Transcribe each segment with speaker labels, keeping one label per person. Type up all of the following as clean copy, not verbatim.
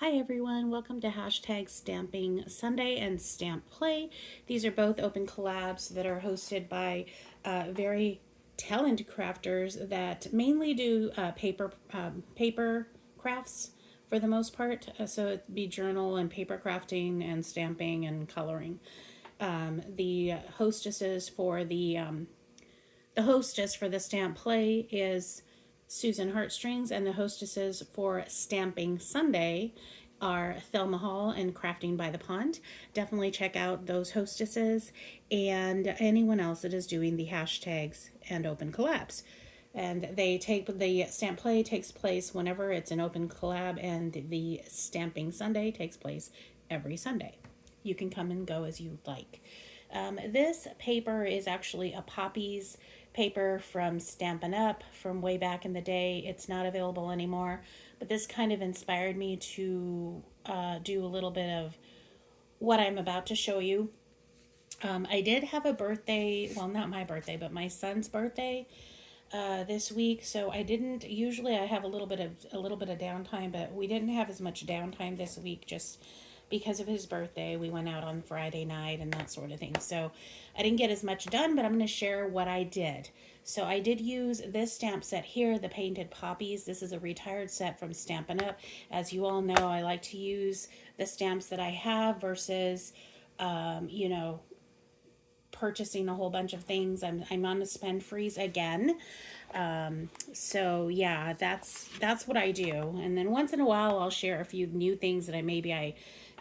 Speaker 1: Hi everyone, welcome to hashtag Stamping Sunday and Stamp Play. These are both open collabs that are hosted by very talented crafters that mainly do paper crafts for the most part. So it'd be journal and paper crafting and stamping and coloring. The hostesses for the hostess for the stamp play is Susan Heartstrings, and the hostesses for Stamping Sunday are Thelma Hall and Crafting by the Pond. Definitely check out those hostesses and anyone else that is doing the hashtags and open collabs. And the stamp play takes place whenever it's an open collab, and the Stamping Sunday takes place every Sunday. You can come and go as you like. This paper is actually a Poppies paper from Stampin' Up from way back in the day. It's not available anymore, but this kind of inspired me to do a little bit of what I'm about to show you. I did have a birthday, well, not my birthday, but my son's birthday this week. So I didn't. Usually, I have a little bit of downtime, but we didn't have as much downtime this week just because of his birthday. We went out on Friday night and that sort of thing. So I didn't get as much done, but I'm going to share what I did. So I did use this stamp set here, the Painted Poppies. This is a retired set from Stampin' Up. As you all know, I like to use the stamps that I have versus, you know, purchasing a whole bunch of things. I'm on a spend freeze again. So yeah, that's what I do. And then once in a while I'll share a few new things that I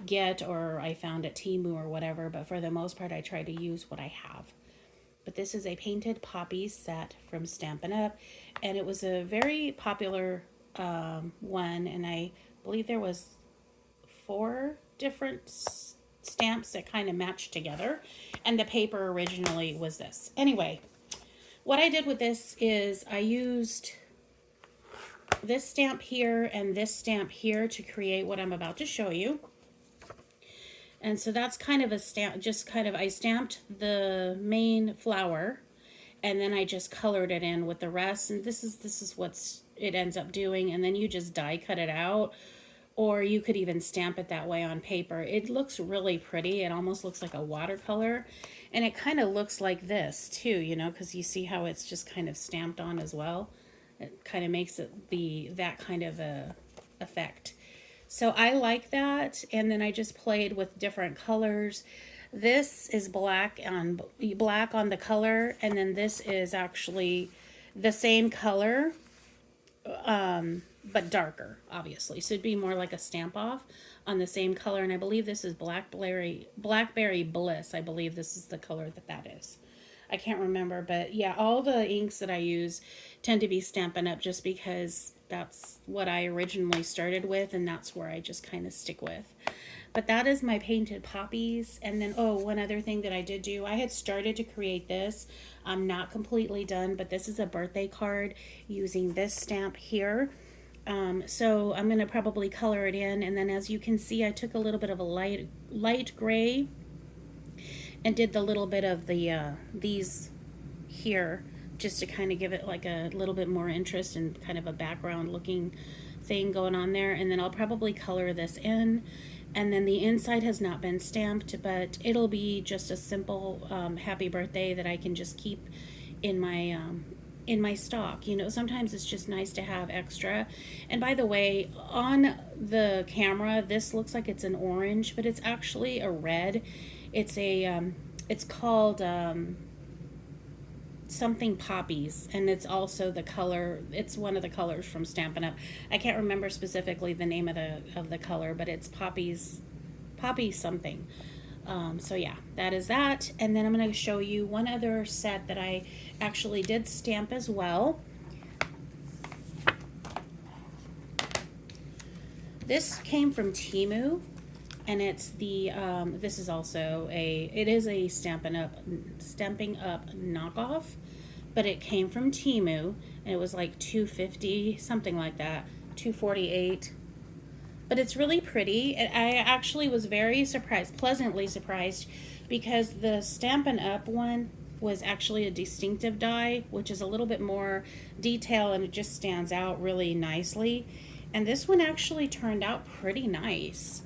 Speaker 1: get or I found at Temu or whatever, but for the most part I try to use what I have. But this is a Painted Poppies set from Stampin' Up, and it was a very popular one, and I believe there was 4 different stamps that kind of matched together, and the paper originally was this. Anyway, what I did with this is I used this stamp here and this stamp here to create what I'm about to show you. And so that's kind of a stamp, just kind of, I stamped the main flower and then I just colored it in with the rest. And this is what it ends up doing. And then you just die cut it out, or you could even stamp it that way on paper. It looks really pretty. It almost looks like a watercolor, and it kind of looks like this too, you know, because you see how it's just kind of stamped on as well. It kind of makes it that kind of a effect. So I like that, and then I just played with different colors. This is black on the color, and then this is actually the same color, but darker, obviously. So it'd be more like a stamp off on the same color. And I believe this is Blackberry Bliss. I believe this is the color that is. I can't remember, but yeah, all the inks that I use tend to be Stampin' Up just because that's what I originally started with, and that's where I just kind of stick with. But that is my Painted Poppies. And then, oh, one other thing that I did do, I had started to create this. I'm not completely done, but this is a birthday card using this stamp here. So I'm going to probably color it in. And then as you can see, I took a little bit of a light gray and did the little bit of the these here just to kind of give it like a little bit more interest and kind of a background looking thing going on there. And then I'll probably color this in, and then the inside has not been stamped, but it'll be just a simple happy birthday that I can just keep in my stock. You know, sometimes it's just nice to have extra. And by the way, on the camera this looks like it's an orange, but it's actually a red. It's a it's called something Poppies, and it's also the color, it's one of the colors from Stampin' Up. I can't remember specifically the name of the color, but it's poppy something. So yeah, that is that. And then I'm going to show you one other set that I actually did stamp as well. This came from Temu, and it's the this is also it is a Stampin' Up knockoff, but it came from Temu, and it was like $2.50, something like that, $2.48. But it's really pretty. I actually was very surprised, pleasantly surprised, because the Stampin' Up one was actually a distinctive die, which is a little bit more detail, and it just stands out really nicely. And this one actually turned out pretty nice.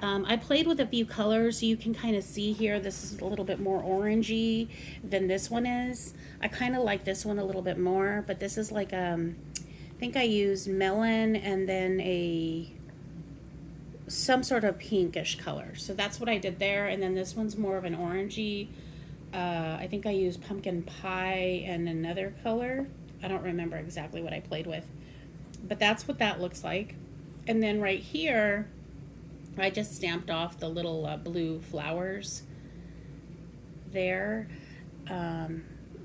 Speaker 1: I played with a few colors. You can kind of see here, this is a little bit more orangey than this one is. I kind of like this one a little bit more, but this is like, I think I used melon and then some sort of pinkish color. So that's what I did there. And then this one's more of an orangey. I think I used pumpkin pie and another color. I don't remember exactly what I played with, but that's what that looks like. And then right here, I just stamped off the little blue flowers there.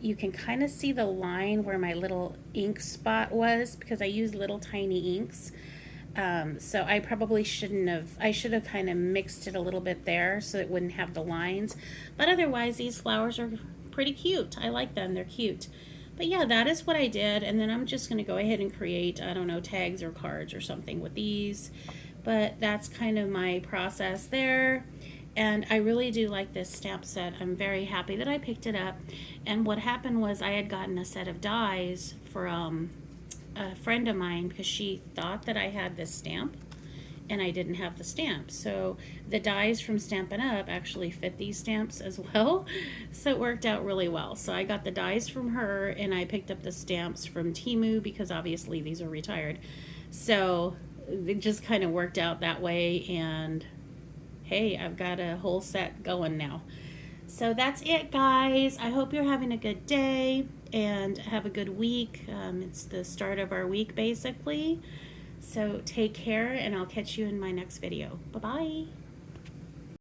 Speaker 1: You can kind of see the line where my little ink spot was because I use little tiny inks. So I probably I should have kind of mixed it a little bit there so it wouldn't have the lines. But otherwise, these flowers are pretty cute. I like them, they're cute. But yeah, that is what I did. And then I'm just gonna go ahead and create, I don't know, tags or cards or something with these. But that's kind of my process there. And I really do like this stamp set. I'm very happy that I picked it up. And what happened was I had gotten a set of dies from a friend of mine because she thought that I had this stamp and I didn't have the stamp. So the dies from Stampin' Up! Actually fit these stamps as well. So it worked out really well. So I got the dies from her and I picked up the stamps from Temu because obviously these are retired. So it just kind of worked out that way, and hey, I've got a whole set going now. So that's it, guys. I hope you're having a good day and have a good week. It's the start of our week, basically. So take care, and I'll catch you in my next video. Bye-bye.